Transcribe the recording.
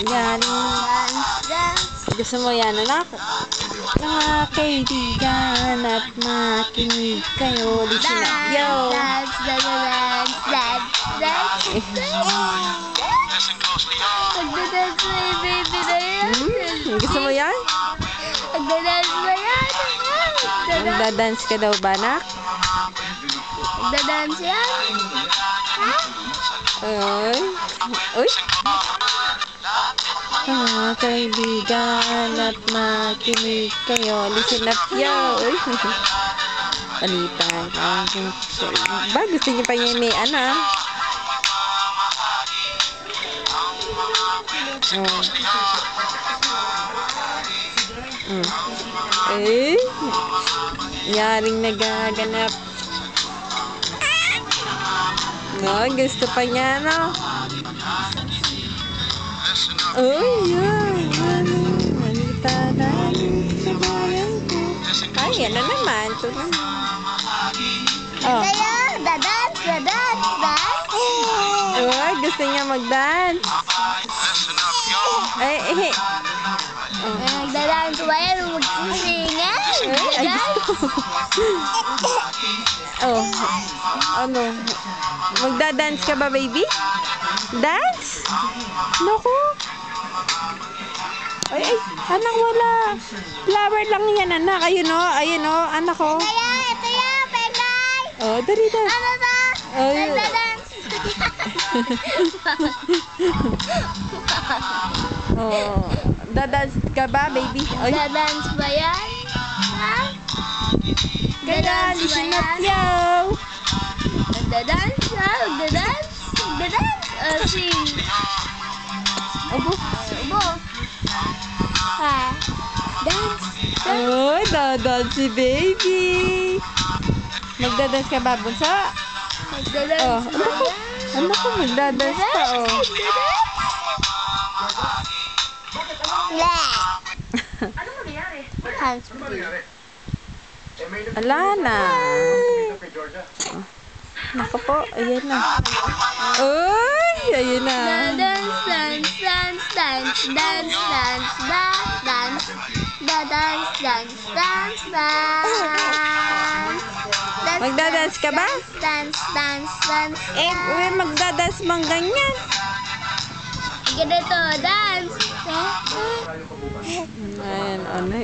Yan. Gusto mo yan, anak? Mga kaibigan at makinig kayo. Listen up, yo! Dance. Magdadance na yung baby na yan. Gusto mo yan? Magdadance ba yan? Magdadance ka daw ba, anak? Magdadance yan? Ha? Uy. Uy. Mga kaibigan at makinig kayo. Listen up, yo! Uy. Palitan. Ba, gusto niyo pa niya may ano? Eh, yaring nagaganap. No, gusto pa niya, no? Oh, yeah. Malita na sa bayan ko. Ay, yan na naman. Ito naman. Oh. Kaya, dadance. Oh, gusto niya mag-dance. Ay, eh. Magdadance ba yan? Magsisingan? Ay, gusto. Oh. Ano? Magda-dance ka ba, baby? Dance? Naku. Ay, anak, wala. Flower lang yan, anak. Ayun o, anak ko. Kaya, ito yan, pengay. Oh, dali. Ano ba? Oh, Magdadance. oh. Dadance ka ba, baby? Ay. Magdadance ba yan? Ha? Kaya, listen up, yo. Magdadance, ha? Magdadance. Sing. Abo. Ha? Dance. Oh, dadance si baby. Magdadance ka ba, bunso? Magdadance Oh, ba yan? anak ko, magdadance pa, oh. Ano nangyari? Hands free. Ala na. Naku po, ayan na. Uy, ayan na. Magdadance ka ba? Dance. Eh, magdadance bang ganyan? Ganito, dance. Ayan, ano